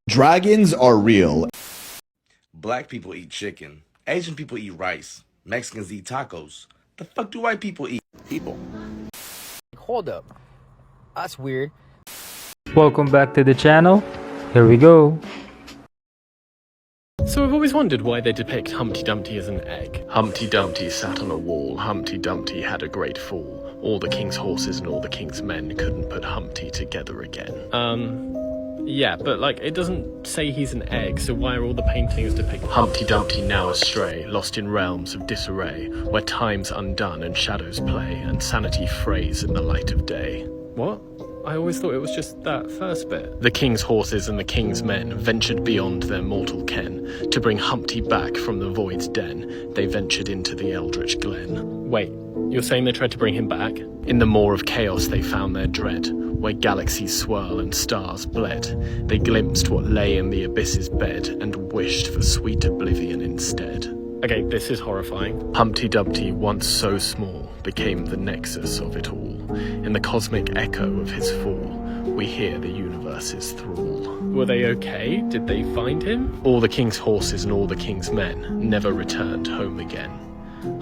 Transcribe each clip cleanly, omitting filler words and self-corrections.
Dragons are real. Black people eat chicken. Asian people eat rice. Mexicans eat tacos. The fuck do white people eat? People. Hold up. That's weird. Welcome back to the channel. Here we go. So I've always wondered why they depict Humpty Dumpty as an egg. Humpty Dumpty sat on a wall, Humpty Dumpty had a great fall. All the king's horses and all the king's men couldn't put Humpty together again. Yeah, but like, it doesn't say he's an egg, so why are all the paintings depicting Humpty Dumpty now astray, lost in realms of disarray, where time's undone and shadows play, and sanity frays in the light of day? What? I always thought it was just that first bit. The king's horses and the king's men ventured beyond their mortal ken. To bring Humpty back from the void's den, they ventured into the eldritch glen. Wait, you're saying they tried to bring him back? In the maw of chaos they found their dread, where galaxies swirl and stars bled. They glimpsed what lay in the abyss's bed, and wished for sweet oblivion instead. Okay, this is horrifying. Humpty Dumpty, once so small, became the nexus of it all. In the cosmic echo of his fall, we hear the universe's thrall. Were they okay? Did they find him? All the king's horses and all the king's men never returned home again.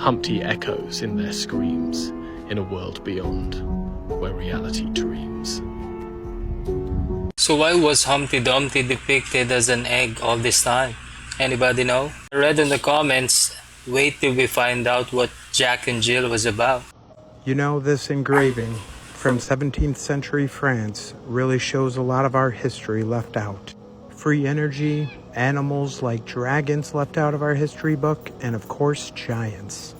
Humpty echoes in their screams, in a world beyond, where reality dreams. So why was Humpty Dumpty depicted as an egg all this time? Anybody know? I read in the comments, wait till we find out what Jack and Jill was about. You know, this engraving from 17th century France really shows a lot of our history left out. Free energy, animals like dragons left out of our history book, and of course, giants.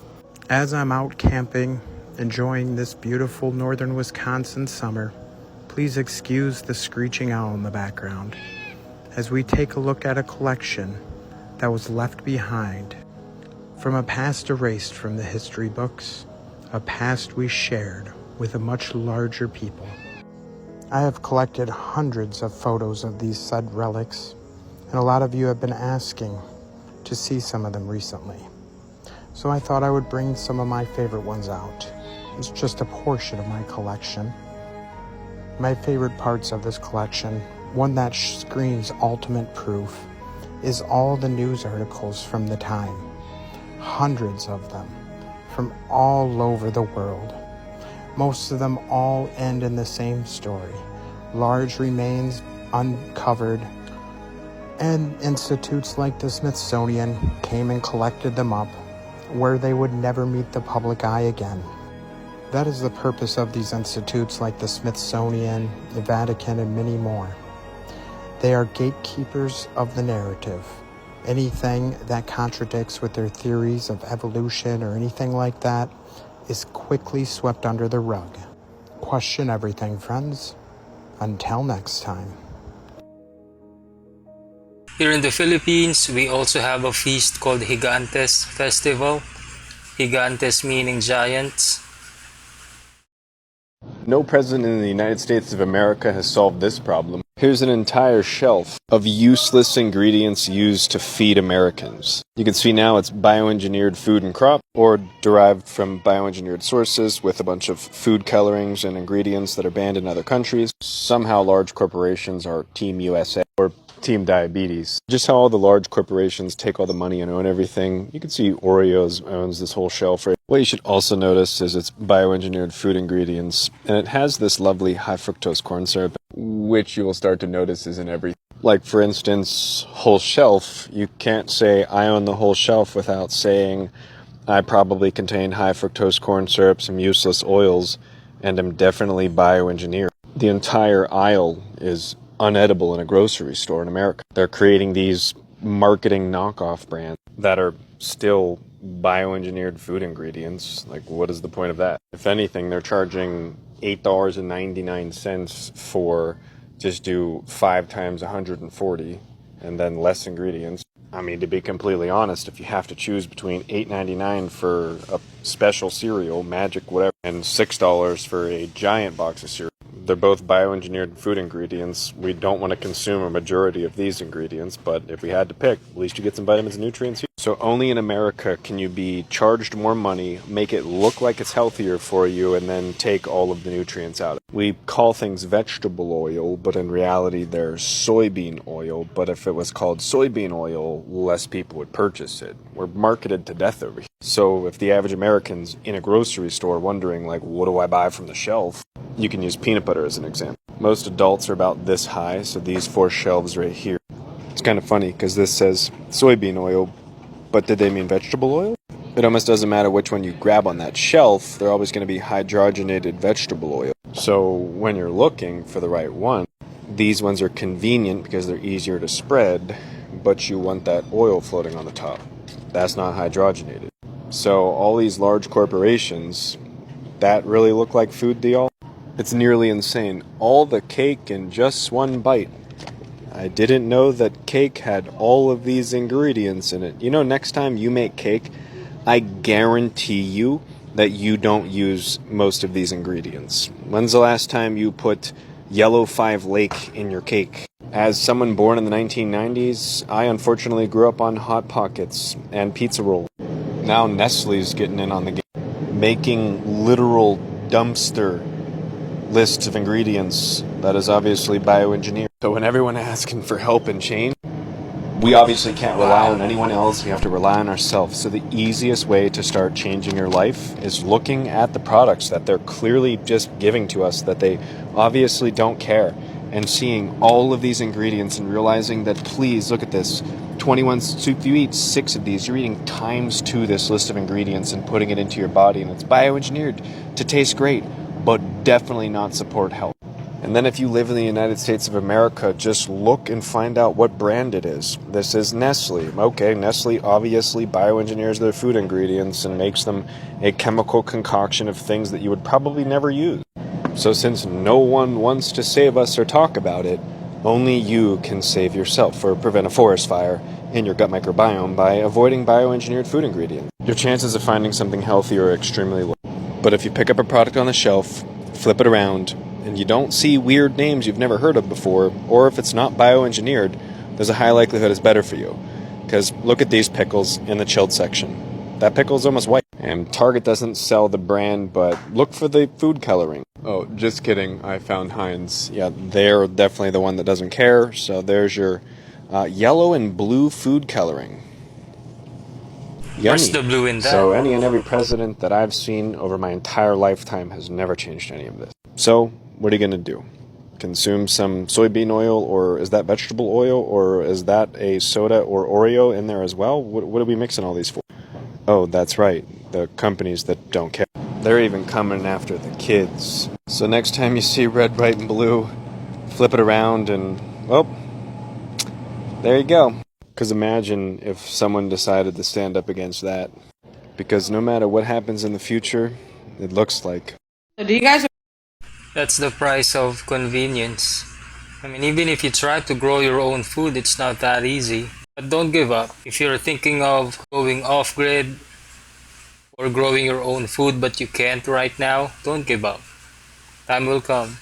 As I'm out camping, enjoying this beautiful northern Wisconsin summer, please excuse the screeching owl in the background as we take a look at a collection that was left behind from a past erased from the history books, a past we shared with a much larger people. I have collected hundreds of photos of these said relics, and a lot of you have been asking to see some of them recently. So I thought I would bring some of my favorite ones out. It's just a portion of my collection. My favorite parts of this collection, one that screams ultimate proof, is all the news articles from the time. Hundreds of them, from all over the world. Most of them all end in the same story. Large remains uncovered, and institutes like the Smithsonian came and collected them up, where they would never meet the public eye again. That is the purpose of these institutes like the Smithsonian, the Vatican, and many more. They are gatekeepers of the narrative. Anything that contradicts with their theories of evolution or anything like that is quickly swept under the rug. Question everything, friends. Until next time. Here in the Philippines, we also have a feast called Gigantes Festival. Gigantes meaning giants. No president in the United States of America has solved this problem. Here's an entire shelf of useless ingredients used to feed Americans. You can see now it's bioengineered food and crop, or derived from bioengineered sources with a bunch of food colorings and ingredients that are banned in other countries. Somehow large corporations are Team USA or Team Diabetes. Just how all the large corporations take all the money and own everything. You can see Oreos owns this whole shelf right. What you should also notice is it's bioengineered food ingredients, and it has this lovely high fructose corn syrup, which you will start to notice is in everything. Like, for instance, whole shelf. You can't say I own the whole shelf without saying I probably contain high fructose corn syrup, some useless oils, and am definitely bioengineered. The entire aisle is unedible in a grocery store in America. They're creating these marketing knockoff brands that are still bioengineered food ingredients. Like, what is the point of that? If anything, they're charging $8.99 for just do 5 times 140 and then less ingredients. I mean, to be completely honest, if you have to choose between $8.99 for a special cereal, Magic whatever, and $6 for a giant box of cereal, they're both bioengineered food ingredients. We don't want to consume a majority of these ingredients, but if we had to pick, at least you get some vitamins and nutrients here. So only in America can you be charged more money, make it look like it's healthier for you, and then take all of the nutrients out. We call things vegetable oil, but in reality they're soybean oil. But if it was called soybean oil, less people would purchase it. We're marketed to death over here. So if the average American's in a grocery store wondering, like, what do I buy from the shelf? You can use peanut butter as an example. Most adults are about this high, so these 4 shelves right here. It's kind of funny because this says soybean oil, but did they mean vegetable oil? It almost doesn't matter which one you grab on that shelf, they're always going to be hydrogenated vegetable oil. So when you're looking for the right one, these ones are convenient because they're easier to spread, but you want that oil floating on the top. That's not hydrogenated. So all these large corporations, that really look like food to y'all? It's nearly insane. All the cake in just one bite. I didn't know that cake had all of these ingredients in it. You know, next time you make cake, I guarantee you that you don't use most of these ingredients. When's the last time you put Yellow 5 Lake in your cake? As someone born in the 1990s, I unfortunately grew up on Hot Pockets and pizza roll. Now Nestle's getting in on the game, making literal dumpster lists of ingredients that is obviously bioengineered. So when everyone asking for help and change, we obviously can't rely on anyone else. We have to rely on ourselves. So the easiest way to start changing your life is looking at the products that they're clearly just giving to us, that they obviously don't care, and seeing all of these ingredients and realizing that, please look at this. 21, so if you eat 6 of these, you're eating times 2 this list of ingredients and putting it into your body, and it's bioengineered to taste great, but definitely not support health. And then if you live in the United States of America, just look and find out what brand it is. This is Nestle. Okay, Nestle obviously bioengineers their food ingredients and makes them a chemical concoction of things that you would probably never use. So since no one wants to save us or talk about it, only you can save yourself or prevent a forest fire in your gut microbiome by avoiding bioengineered food ingredients. Your chances of finding something healthy are extremely low. But if you pick up a product on the shelf, flip it around, and you don't see weird names you've never heard of before, or if it's not bioengineered, there's a high likelihood it's better for you. Because look at these pickles in the chilled section. That pickle's almost white. And Target doesn't sell the brand, but look for the food coloring. Oh, just kidding. I found Heinz. Yeah, they're definitely the one that doesn't care. So there's your yellow and blue food coloring. Yummy. Where's the blue in that? So any and every president that I've seen over my entire lifetime has never changed any of this. So what are you going to do? Consume some soybean oil, or is that vegetable oil, or is that a soda or Oreo in there as well? What are we mixing all these for? Oh, that's right. The companies that don't care. They're even coming after the kids. So next time you see red, white, and blue, flip it around and, well, there you go. Because imagine if someone decided to stand up against that. Because no matter what happens in the future, it looks like. So do you guys? That's the price of convenience. I mean, even if you try to grow your own food, it's not that easy. But don't give up. If you're thinking of going off-grid or growing your own food but you can't right now, don't give up. Time will come.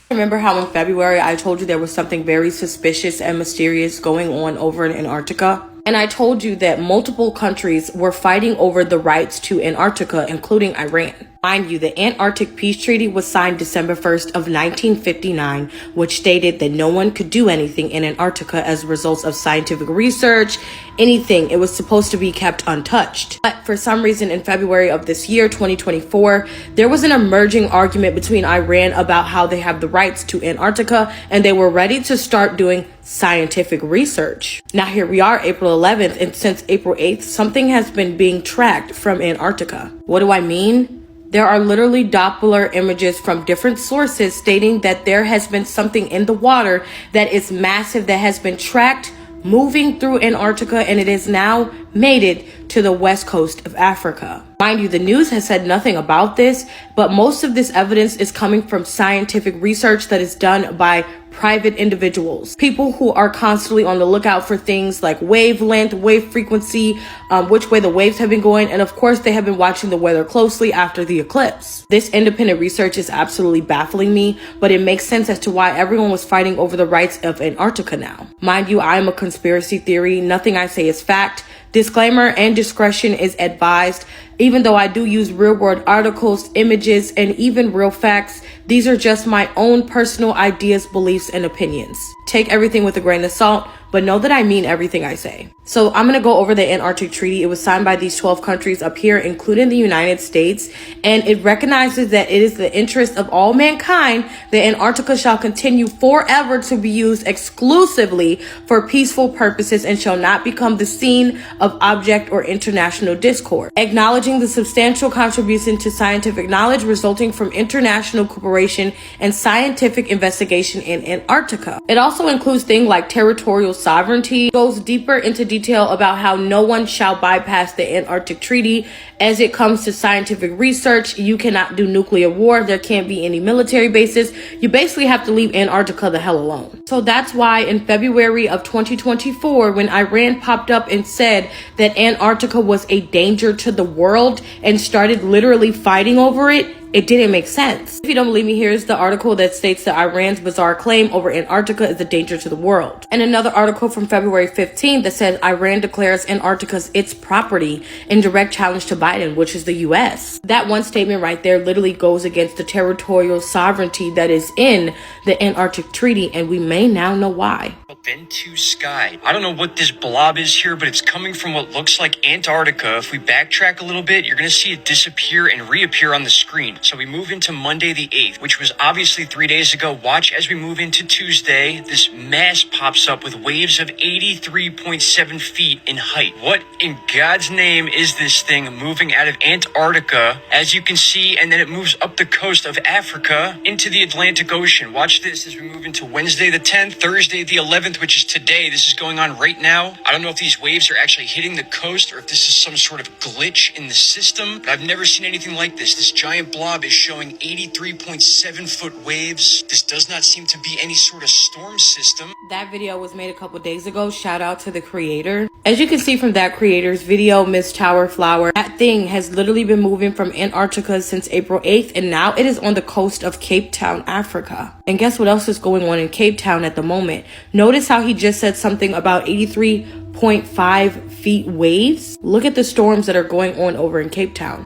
Remember how in February I told you there was something very suspicious and mysterious going on over in Antarctica? And I told you that multiple countries were fighting over the rights to Antarctica, including Iran. Mind you, the Antarctic Peace Treaty was signed December 1st of 1959, which stated that no one could do anything in Antarctica as a result of scientific research, anything. It was supposed to be kept untouched. But for some reason in February of this year, 2024, there was an emerging argument between Iran about how they have the rights to Antarctica, and they were ready to start doing scientific research. Now here we are, April 11th, and since April 8th, something has been being tracked from Antarctica. What do I mean? There are literally Doppler images from different sources stating that there has been something in the water that is massive that has been tracked moving through Antarctica, and it is now made it to the west coast of Africa. Mind you, the news has said nothing about this, but most of this evidence is coming from scientific research that is done by private individuals, people who are constantly on the lookout for things like wavelength, wave frequency, which way the waves have been going, and of course they have been watching the weather closely after the eclipse. This independent research is absolutely baffling me, but it makes sense as to why everyone was fighting over the rights of Antarctica now. Mind you, I am a conspiracy theory. Nothing I say is fact. Disclaimer and discretion is advised. Even though I do use real world articles, images, and even real facts, these are just my own personal ideas, beliefs, and opinions. Take everything with a grain of salt, but know that I mean everything I say. So I'm going to go over the Antarctic Treaty. It was signed by these 12 countries up here, including the United States, and it recognizes that it is the interest of all mankind that Antarctica shall continue forever to be used exclusively for peaceful purposes and shall not become the scene of object or international discord. Acknowledging the substantial contribution to scientific knowledge resulting from international cooperation and scientific investigation in Antarctica. It also includes things like territorial sovereignty, goes deeper into detail about how no one shall bypass the Antarctic Treaty. As it comes to scientific research, you cannot do nuclear war. There can't be any military bases. You basically have to leave Antarctica the hell alone. So that's why in February of 2024, when Iran popped up and said that Antarctica was a danger to the world and started literally fighting over it, it didn't make sense. If you don't believe me, here's the article that states that Iran's bizarre claim over Antarctica is a danger to the world. And another article from February 15 that says Iran declares Antarctica its property in direct challenge to Biden, which is the US. That one statement right there literally goes against the territorial sovereignty that is in the Antarctic Treaty, and we may now know why. Then to sky. I don't know what this blob is here, but it's coming from what looks like Antarctica. If we backtrack a little bit, you're going to see it disappear and reappear on the screen. So we move into Monday the 8th, which was obviously 3 days ago. Watch as we move into Tuesday. This mass pops up with waves of 83.7 feet in height. What in God's name is this thing moving out of Antarctica, as you can see, and then it moves up the coast of Africa into the Atlantic Ocean. Watch this as we move into Wednesday the 10th, Thursday the 11th, which is today. This is going on right now. I don't know if these waves are actually hitting the coast or if this is some sort of glitch in the system, but I've never seen anything like this. This giant blob is showing 83.7 foot waves. This does not seem to be any sort of storm system. That video was made a couple days ago. Shout out to the creator. As you can see from that creator's video, Miss Tower Flower, that thing has literally been moving from Antarctica since April 8th, and now it is on the coast of Cape Town, Africa. And guess what else is going on in Cape Town at the moment? Notice how he just said something about 83.5 feet waves. Look at the storms that are going on over in Cape Town.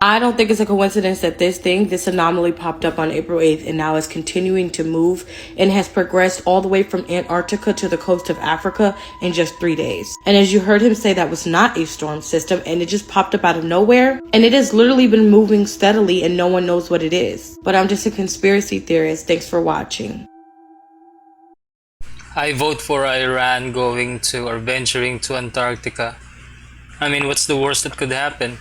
I don't think it's a coincidence that this anomaly popped up on April 8th and now is continuing to move and has progressed all the way from Antarctica to the coast of Africa in just 3 days. And as you heard him say, that was not a storm system and it just popped up out of nowhere. And it has literally been moving steadily and no one knows what it is. But I'm just a conspiracy theorist. Thanks for watching. I vote for Iran going to or venturing to Antarctica. I mean, what's the worst that could happen?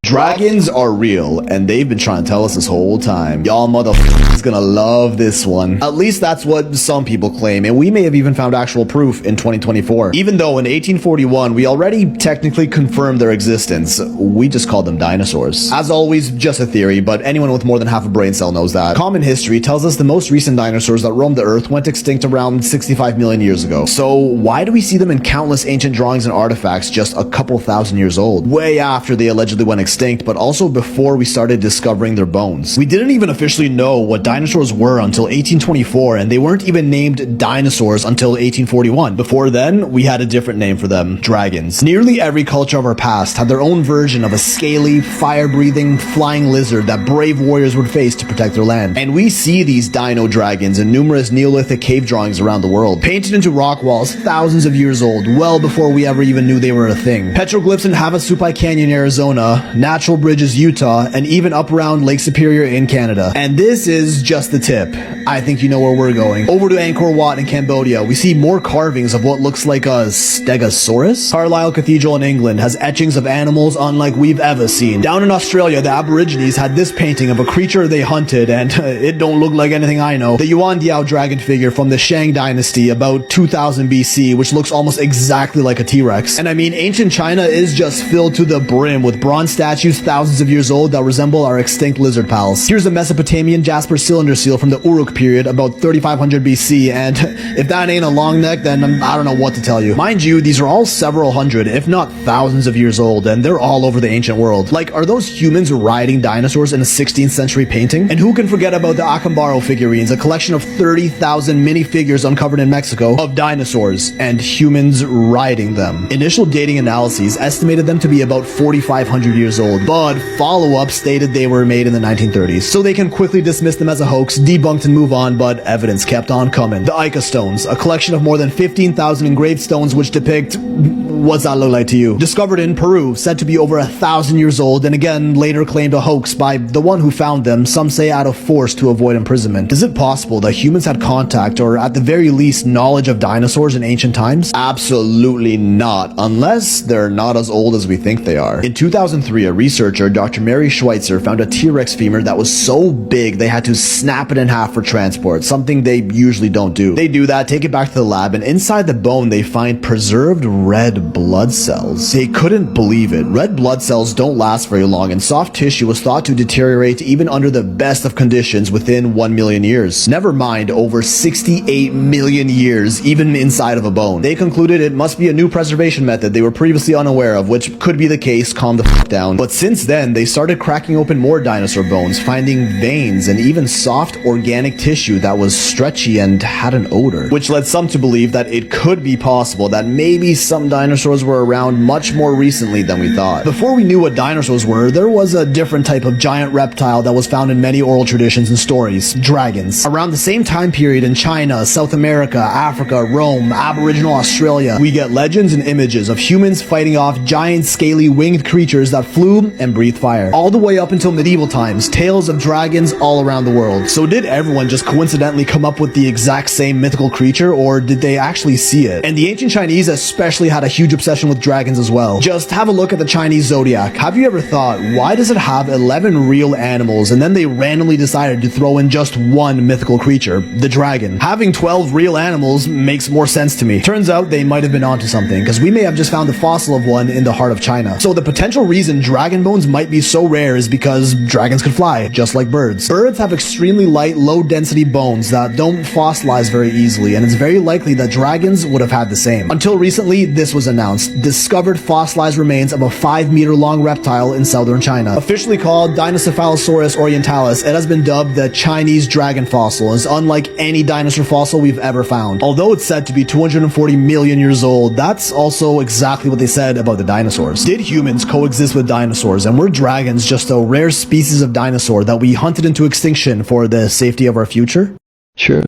Dragons are real, and they've been trying to tell us this whole time. Y'all motherfuckers gonna love this one. At least that's what some people claim, and we may have even found actual proof in 2024. Even though in 1841, we already technically confirmed their existence, we just called them dinosaurs. As always, just a theory, but anyone with more than half a brain cell knows that. Common history tells us the most recent dinosaurs that roamed the earth went extinct around 65 million years ago. So why do we see them in countless ancient drawings and artifacts just a couple thousand years old? Way after they allegedly went extinct, but also before we started discovering their bones. We didn't even officially know what dinosaurs were until 1824, and they weren't even named dinosaurs until 1841. Before then, we had a different name for them: dragons. Nearly every culture of our past had their own version of a scaly, fire-breathing, flying lizard that brave warriors would face to protect their land. And we see these dino dragons in numerous Neolithic cave drawings around the world, painted into rock walls thousands of years old, well before we ever even knew they were a thing. Petroglyphs in Havasupai Canyon, Arizona, natural bridges, Utah, and even up around Lake Superior in Canada. And this is just the tip. I think you know where we're going. Over to Angkor Wat in Cambodia, we see more carvings of what looks like a stegosaurus. Carlisle Cathedral in England has etchings of animals unlike we've ever seen. Down in Australia, the Aborigines had this painting of a creature they hunted, and it don't look like anything I know. The Yuan Diao dragon figure from the Shang dynasty about 2000 BC, which looks almost exactly like a T-Rex. And I mean, ancient China is just filled to the brim with bronze statues statues thousands of years old that resemble our extinct lizard pals. Here's a Mesopotamian jasper cylinder seal from the Uruk period about 3500 BC, and if that ain't a long neck, then I don't know what to tell you. Mind you, these are all several hundred, if not thousands of years old, and they're all over the ancient world. Like, are those humans riding dinosaurs in a 16th century painting? And who can forget about the Acambaro figurines, a collection of 30,000 minifigures uncovered in Mexico of dinosaurs and humans riding them. Initial dating analyses estimated them to be about 4,500 years old, but follow-up stated they were made in the 1930s. So they can quickly dismiss them as a hoax, debunked and move on, but evidence kept on coming. The Ica stones, a collection of more than 15,000 engraved stones which depict... what's that look like to you? Discovered in Peru, said to be over 1,000 years old, and again later claimed a hoax by the one who found them, some say out of force to avoid imprisonment. Is it possible that humans had contact, or at the very least knowledge of dinosaurs in ancient times? Absolutely not, unless they're not as old as we think they are. In 2003, a researcher, Dr. Mary Schweitzer, found a T-Rex femur that was so big they had to snap it in half for transport, something they usually don't do. They do that, take it back to the lab, and inside the bone they find preserved red blood cells. They couldn't believe it. Red blood cells don't last very long, and soft tissue was thought to deteriorate even under the best of conditions within 1 million years. Never mind over 68 million years, even inside of a bone. They concluded it must be a new preservation method they were previously unaware of, which could be the case, calm the fuck down. But since then, they started cracking open more dinosaur bones, finding veins and even soft organic tissue that was stretchy and had an odor, which led some to believe that it could be possible that maybe some dinosaurs were around much more recently than we thought. Before we knew what dinosaurs were, there was a different type of giant reptile that was found in many oral traditions and stories: dragons. Around the same time period in China, South America, Africa, Rome, Aboriginal Australia, we get legends and images of humans fighting off giant scaly winged creatures that flew and breathed fire. All the way up until medieval times, tales of dragons all around the world. So did everyone just coincidentally come up with the exact same mythical creature, or did they actually see it? And the ancient Chinese especially had a huge obsession with dragons as well. Just have a look at the Chinese zodiac. Have you ever thought, why does it have 11 real animals and then they randomly decided to throw in just one mythical creature, the dragon? Having 12 real animals makes more sense to me. Turns out they might have been onto something, because we may have just found a fossil of one in the heart of China. So the potential reason dragon bones might be so rare is because dragons could fly, just like birds. Birds have extremely light, low-density bones that don't fossilize very easily, and it's very likely that dragons would have had the same. Until recently, this was announced: discovered fossilized remains of a 5-meter-long reptile in southern China. Officially called Dinocephalosaurus orientalis, it has been dubbed the Chinese dragon fossil, as unlike any dinosaur fossil we've ever found. Although it's said to be 240 million years old, that's also exactly what they said about the dinosaurs. Did humans coexist with dinosaurs, and were dragons just a rare species of dinosaur that we hunted into extinction for the safety of our future? Sure.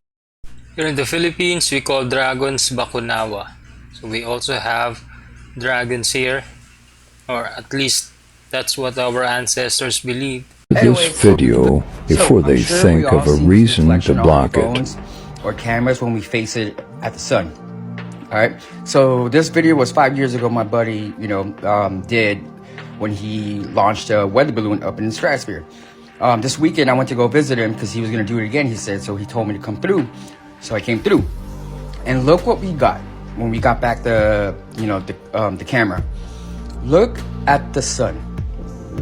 Here in the Philippines, we call dragons bakunawa. So we also have dragons here, or at least that's what our ancestors believed. This video before they think of a reason to block it. Or cameras when we face it at the sun. Alright, so this video was 5 years ago my buddy, did when he launched a weather balloon up in the stratosphere. This weekend I went to go visit him because he was going to do it again, he said, so he told me to come through. So I came through. And look what we got when we got back the camera. Look at the sun.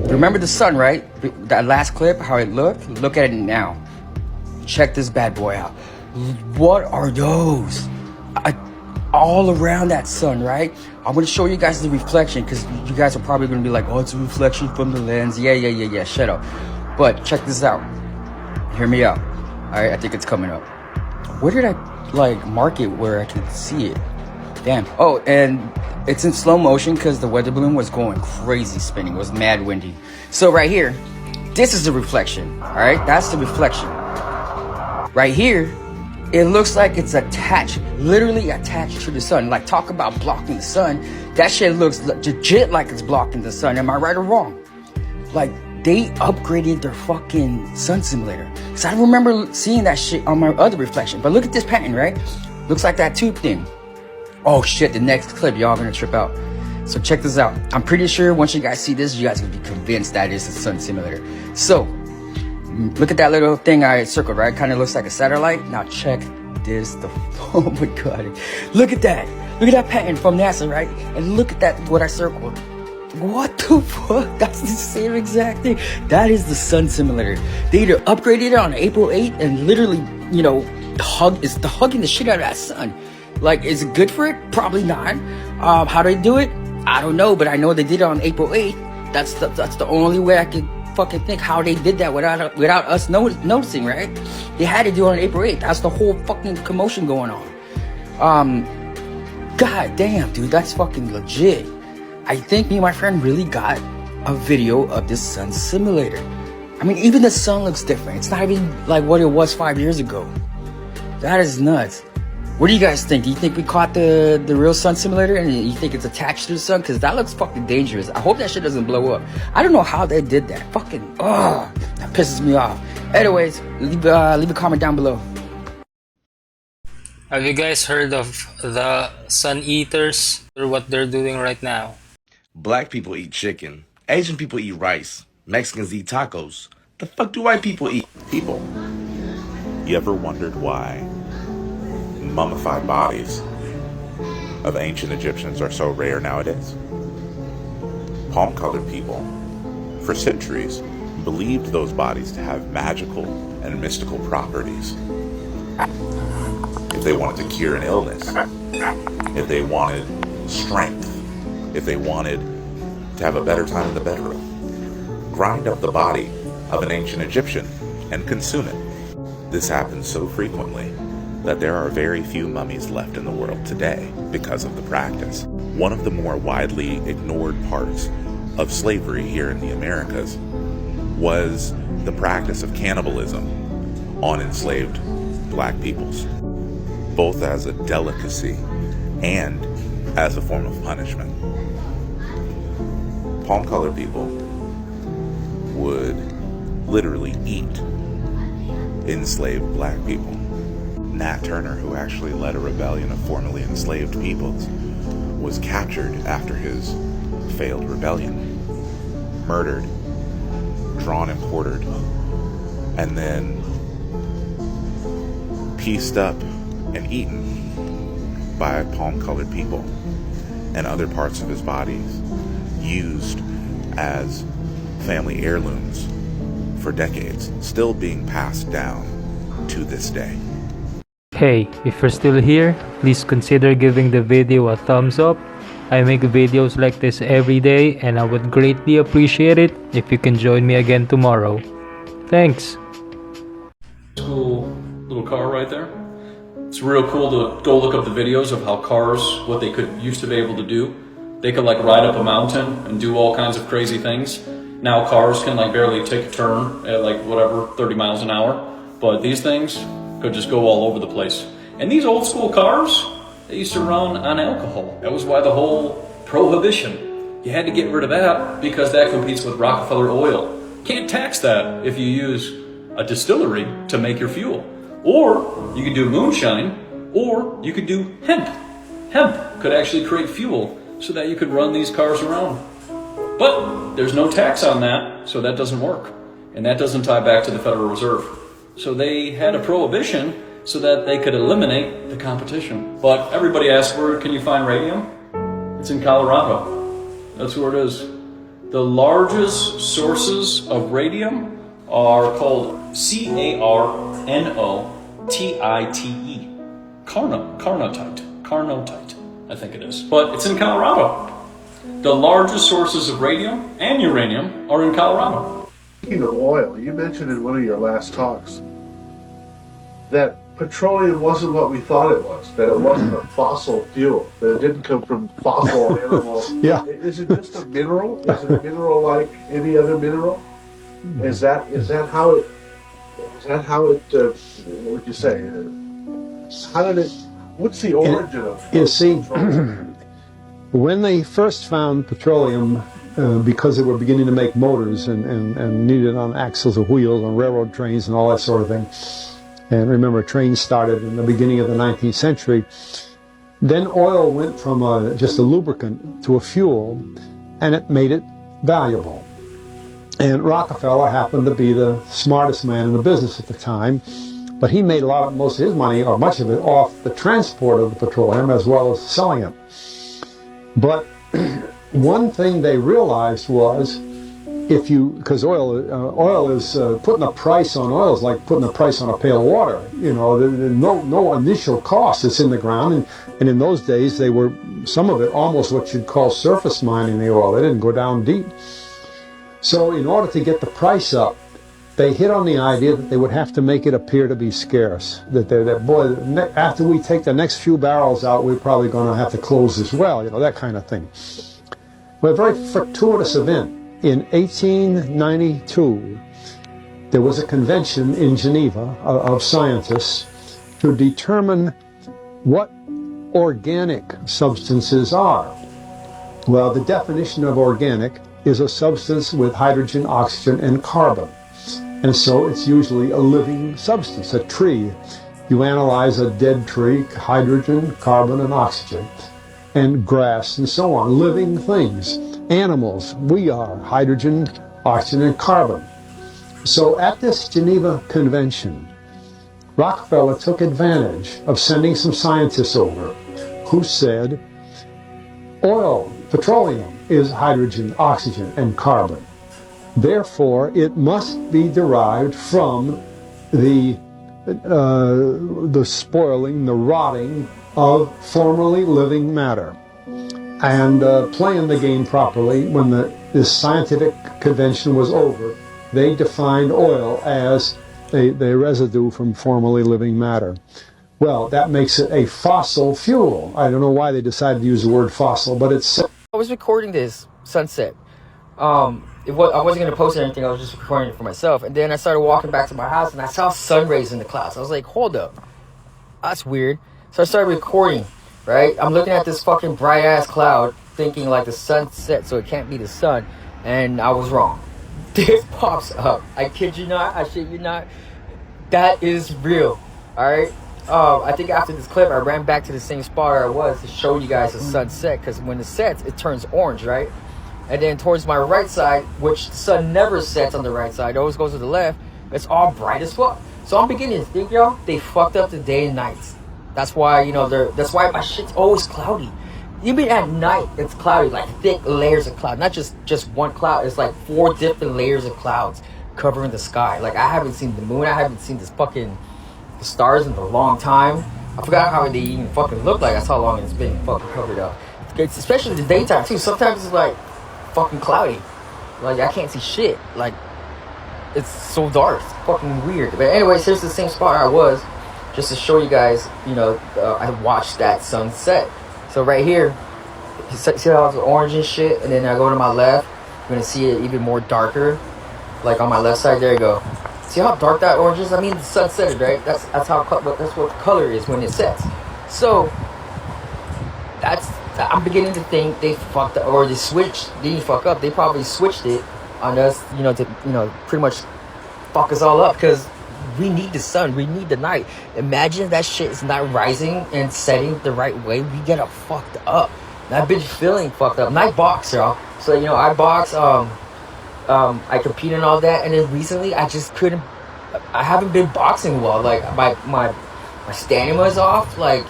Remember the sun, right? That last clip, how it looked? Look at it now. Check this bad boy out. What are those? All around that sun, right? I'm going to show you guys the reflection because you guys are probably going to be like, oh, it's a reflection from the lens. Yeah, shut up. But check this out. Hear me out. All right, I think it's coming up. Where did I mark it where I can see it? Damn. Oh, and it's in slow motion because the weather balloon was going crazy spinning. It was mad windy. So right here, this is the reflection. All right, that's the reflection. Right here, it looks like it's attached, literally attached to the sun. Like, talk about blocking the sun. That shit looks legit like it's blocking the sun. Am I right or wrong? Like, they upgraded their fucking sun simulator. Because I remember seeing that shit on my other reflection. But look at this pattern, right? Looks like that tube thing. Oh shit, the next clip, y'all gonna trip out. So check this out. I'm pretty sure once you guys see this, you guys are gonna be convinced that it's a sun simulator. So, look at that little thing I circled, right? Kind of looks like a satellite. Now check this. Oh my god. Look at that. Look at that pattern from NASA, right? And look at that, what I circled. What the fuck? That's the same exact thing. That is the sun simulator. They either upgraded it on April 8th and literally, you know, hugging the shit out of that sun. Like, is it good for it? Probably not. How do they do it? I don't know, but I know they did it on April 8th. That's the only way I could fucking think how they did that without us noticing, right? They had to do it on April 8th. That's the whole fucking commotion going on. God damn, dude, that's fucking legit. I think me and my friend really got a video of this sun simulator. I mean, even the sun looks different. It's not even like what it was 5 years ago. That is nuts. What do you guys think? Do you think we caught the real sun simulator and you think it's attached to the sun? Because that looks fucking dangerous. I hope that shit doesn't blow up. I don't know how they did that. Fucking, that pisses me off. Anyways, leave a comment down below. Have you guys heard of the sun eaters or what they're doing right now? Black people eat chicken. Asian people eat rice. Mexicans eat tacos. The fuck do white people eat? People. You ever wondered why mummified bodies of ancient Egyptians are so rare nowadays? Palm-colored people, for centuries, believed those bodies to have magical and mystical properties. If they wanted to cure an illness, if they wanted strength, if they wanted to have a better time in the bedroom, grind up the body of an ancient Egyptian and consume it. This happens so frequently that there are very few mummies left in the world today because of the practice. One of the more widely ignored parts of slavery here in the Americas was the practice of cannibalism on enslaved black peoples, both as a delicacy and as a form of punishment. Palm-colored people would literally eat enslaved black people. Nat Turner, who actually led a rebellion of formerly enslaved peoples, was captured after his failed rebellion, murdered, drawn and quartered, and then pieced up and eaten by palm-colored people, and other parts of his bodies used as family heirlooms for decades, still being passed down to this day. Hey, if you're still here, please consider giving the video a thumbs up. I make videos like this every day and I would greatly appreciate it if you can join me again tomorrow. Thanks! Cool little car right there. It's real cool to go look up the videos of how cars, what they used to be able to do. They could like ride up a mountain and do all kinds of crazy things. Now cars can like barely take a turn at like whatever, 30 miles an hour. But these things could just go all over the place. And these old school cars, they used to run on alcohol. That was why the whole prohibition, you had to get rid of that because that competes with Rockefeller oil. Can't tax that if you use a distillery to make your fuel. Or you could do moonshine, or you could do hemp. Hemp could actually create fuel so that you could run these cars around. But there's no tax on that, so that doesn't work. And that doesn't tie back to the Federal Reserve. So they had a prohibition so that they could eliminate the competition. But everybody asks, where can you find radium? It's in Colorado. That's where it is. The largest sources of radium are called carnotite. Carnotite, I think it is. But it's in Colorado. The largest sources of radium and uranium are in Colorado. Speaking of oil, you mentioned in one of your last talks that petroleum wasn't what we thought it was, that it wasn't a fossil fuel, that it didn't come from fossil animals. Yeah. Is it just a mineral? Is it a mineral like any other mineral? Is that how it, what would you say? How did it, what's the origin of You see, petroleum? when they first found petroleum, because they were beginning to make motors and needed on axles or wheels on railroad trains and all that sort of thing, and remember trains started in the beginning of the 19th century, then oil went from just a lubricant to a fuel, and it made it valuable. And Rockefeller happened to be the smartest man in the business at the time, but he made most of his money, or much of it, off the transport of the petroleum as well as selling it. But one thing they realized was, because oil is putting a price on oil is like putting a price on a pail of water. You know, there's no initial cost. It's in the ground, and in those days they were, some of it almost what you'd call surface mining the oil. They didn't go down deep. So in order to get the price up, they hit on the idea that they would have to make it appear to be scarce. That after we take the next few barrels out, we're probably going to have to close this well. You know, that kind of thing. But a very fortuitous event. In 1892, there was a convention in Geneva of scientists to determine what organic substances are. Well, the definition of organic is a substance with hydrogen, oxygen, and carbon. And so it's usually a living substance, a tree. You analyze a dead tree, hydrogen, carbon, and oxygen, and grass, and so on, living things. Animals, we are hydrogen, oxygen, and carbon. So at this Geneva Convention, Rockefeller took advantage of sending some scientists over who said, oil, petroleum, is hydrogen, oxygen, and carbon. Therefore, it must be derived from the spoiling, the rotting of formerly living matter. And playing the game properly, when this scientific convention was over, they defined oil as the residue from formerly living matter. Well, that makes it a fossil fuel. I don't know why they decided to use the word fossil, but it's... I was recording this sunset. I wasn't going to post anything. I was just recording it for myself. And then I started walking back to my house, and I saw sun rays in the clouds. I was like, hold up. That's weird. So I started recording. Right? I'm looking at this fucking bright ass cloud thinking like the sun set, so it can't be the sun, and I was wrong. This pops up. I kid you not, I shit you not. That is real. Alright? I think after this clip I ran back to the same spot where I was to show you guys the sunset, because when it sets it turns orange, right? And then towards my right side, which the sun never sets on the right side, it always goes to the left, it's all bright as fuck. So I'm beginning to think, y'all, they fucked up the day and nights. That's why, you know, that's why my shit's always cloudy. Even at night, it's cloudy, like thick layers of cloud. Not just one cloud. It's like 4 different layers of clouds covering the sky. Like, I haven't seen the moon. I haven't seen this fucking stars in a long time. I forgot how they even fucking look like. That's how long it's been fucking covered up. It's especially the daytime, too. Sometimes it's like fucking cloudy. Like, I can't see shit. Like, it's so dark. It's fucking weird. But anyways, here's the same spot I was. Just to show you guys, you know, I watched that sunset. So right here, you see how it's orange and shit, and then I go to my left, you're gonna see it even more darker, like on my left side. There you go. See how dark that orange is? I mean, the sun set, right? That's what the color is when it sets. So I'm beginning to think they fucked up, or they switched. They didn't fuck up. They probably switched it on us, you know, to pretty much fuck us all up, because we need the sun, we need the night. Imagine that shit is not rising and setting the right way. We get fucked up. And I've been feeling fucked up. And I box, y'all. So, you know, I box, I compete and all that. And then recently, I just couldn't, I haven't been boxing well. Like, my stamina is off. Like,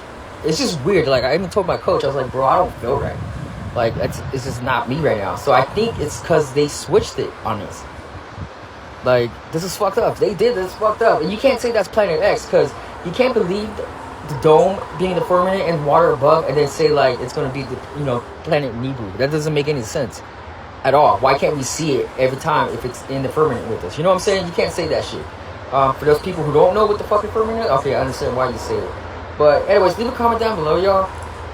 it's just weird. Like, I even told my coach, I was like, bro, I don't feel right. Like, it's just not me right now. So I think it's because they switched it on us. Like, this is fucked up. They did this fucked up. And you can't say that's Planet X, because you can't believe the dome being the firmament and water above, and then say, like, it's going to be the, you know, planet Nibiru. That doesn't make any sense at all. Why can't we see it every time if it's in the firmament with us? You know what I'm saying? You can't say that shit. For those people who don't know what the fucking firmament is, okay, I understand why you say it. But anyways, leave a comment down below, y'all.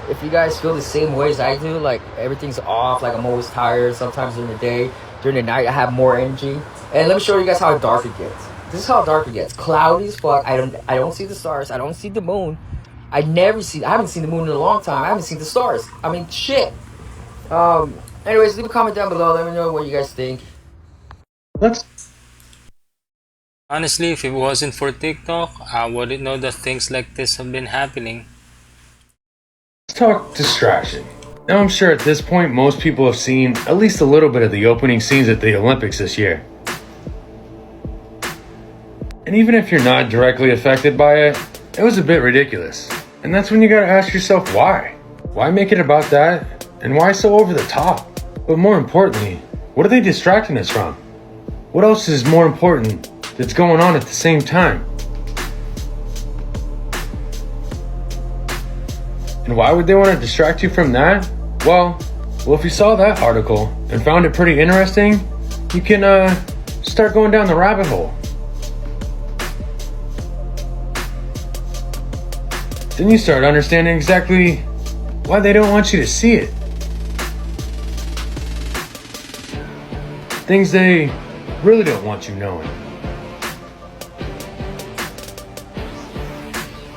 If you guys feel the same way as I do, like, everything's off, like, I'm always tired sometimes during the day. During the night, I have more energy. And let me show you guys how dark it gets. This is how dark it gets. Cloudy as fuck. I don't see the stars. I don't see the moon. I haven't seen the moon in a long time. I haven't seen the stars. I mean, shit. Anyways, leave a comment down below. Let me know what you guys think. Honestly, if it wasn't for TikTok, I wouldn't know that things like this have been happening. Let's talk distraction. Now I'm sure at this point most people have seen at least a little bit of the opening scenes at the Olympics this year. And even if you're not directly affected by it, it was a bit ridiculous. And that's when you gotta ask yourself why. Why make it about that? And why so over the top? But more importantly, what are they distracting us from? What else is more important that's going on at the same time? And why would they want to distract you from that? Well, if you saw that article and found it pretty interesting, you can start going down the rabbit hole. Then you start understanding exactly why they don't want you to see it. Things they really don't want you knowing.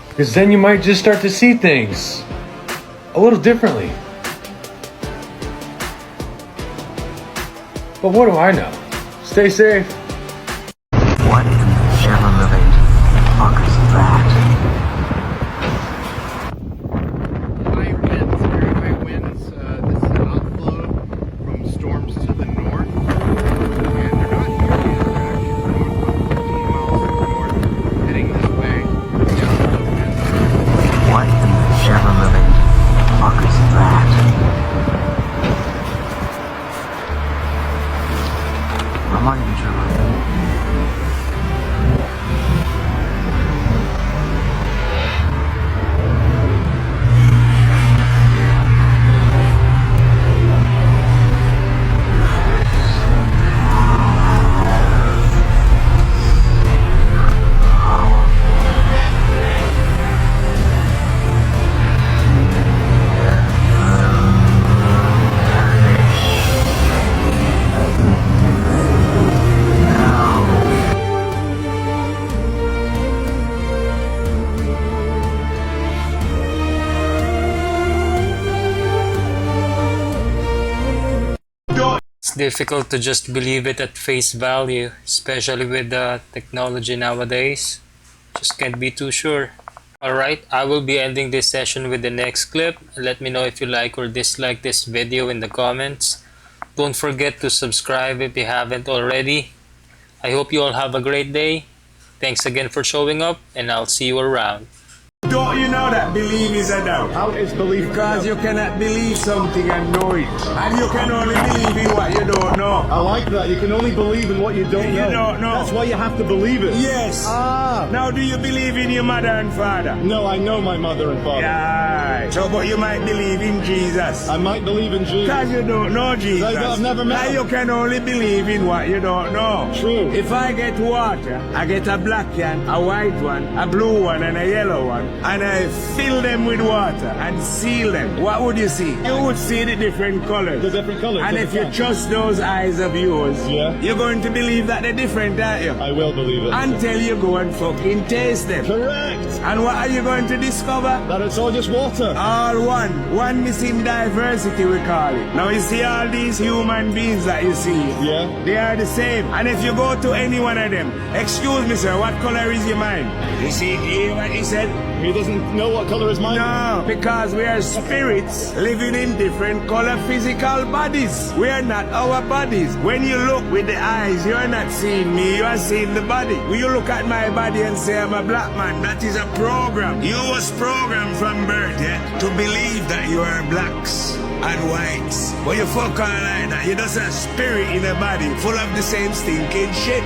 Because then you might just start to see things a little differently. But what do I know? Stay safe. What in the ever-living fuck is that? High winds, very high winds. This is an outflow from storms to the north. And they're not nearly as bad. They're north, about 15 miles north, heading this way. What in the ever-living fuck is that? I'm not even sure what that is. It's difficult to just believe it at face value, especially with the technology nowadays. Just can't be too sure. Alright, I will be ending this session with the next clip. Let me know if you like or dislike this video in the comments. Don't forget to subscribe if you haven't already. I hope you all have a great day. Thanks again for showing up, and I'll see you around. Don't you know that belief is a doubt? How is belief? Because you cannot believe something and know it. And you can only believe in what you don't know. I like that. You can only believe in what you don't know. You don't know. That's why you have to believe it. Yes. Now, do you believe in your mother and father? No, I know my mother and father. Yeah. So, but you might believe in Jesus. I might believe in Jesus. Because you don't know Jesus. I've never met him. Now you can only believe in what you don't know. True. If I get water, I get a black can, a white one, a blue one, and a yellow one, and I fill them with water and seal them, what would you see? You would see the different colors. The different colors. And if you trust those eyes of yours, you're going to believe that they're different, aren't you? I will believe it. Until you go and fucking taste them. Correct. And what are you going to discover? That it's all just water. All one. Oneness in diversity, we call it. Now you see all these human beings that you see? Yeah. They are the same. And if you go to any one of them, excuse me sir, what color is your mind? You see, you hear what he said? He doesn't know what color is mine? No, because we are spirits living in different color physical bodies. We are not our bodies. When you look with the eyes, you are not seeing me, you are seeing the body. When you look at my body and say I'm a black man, that is a program. You was programmed from birth, to believe that you are blacks and whites. But you fuck on like that, you're just a spirit in a body full of the same stinking shit.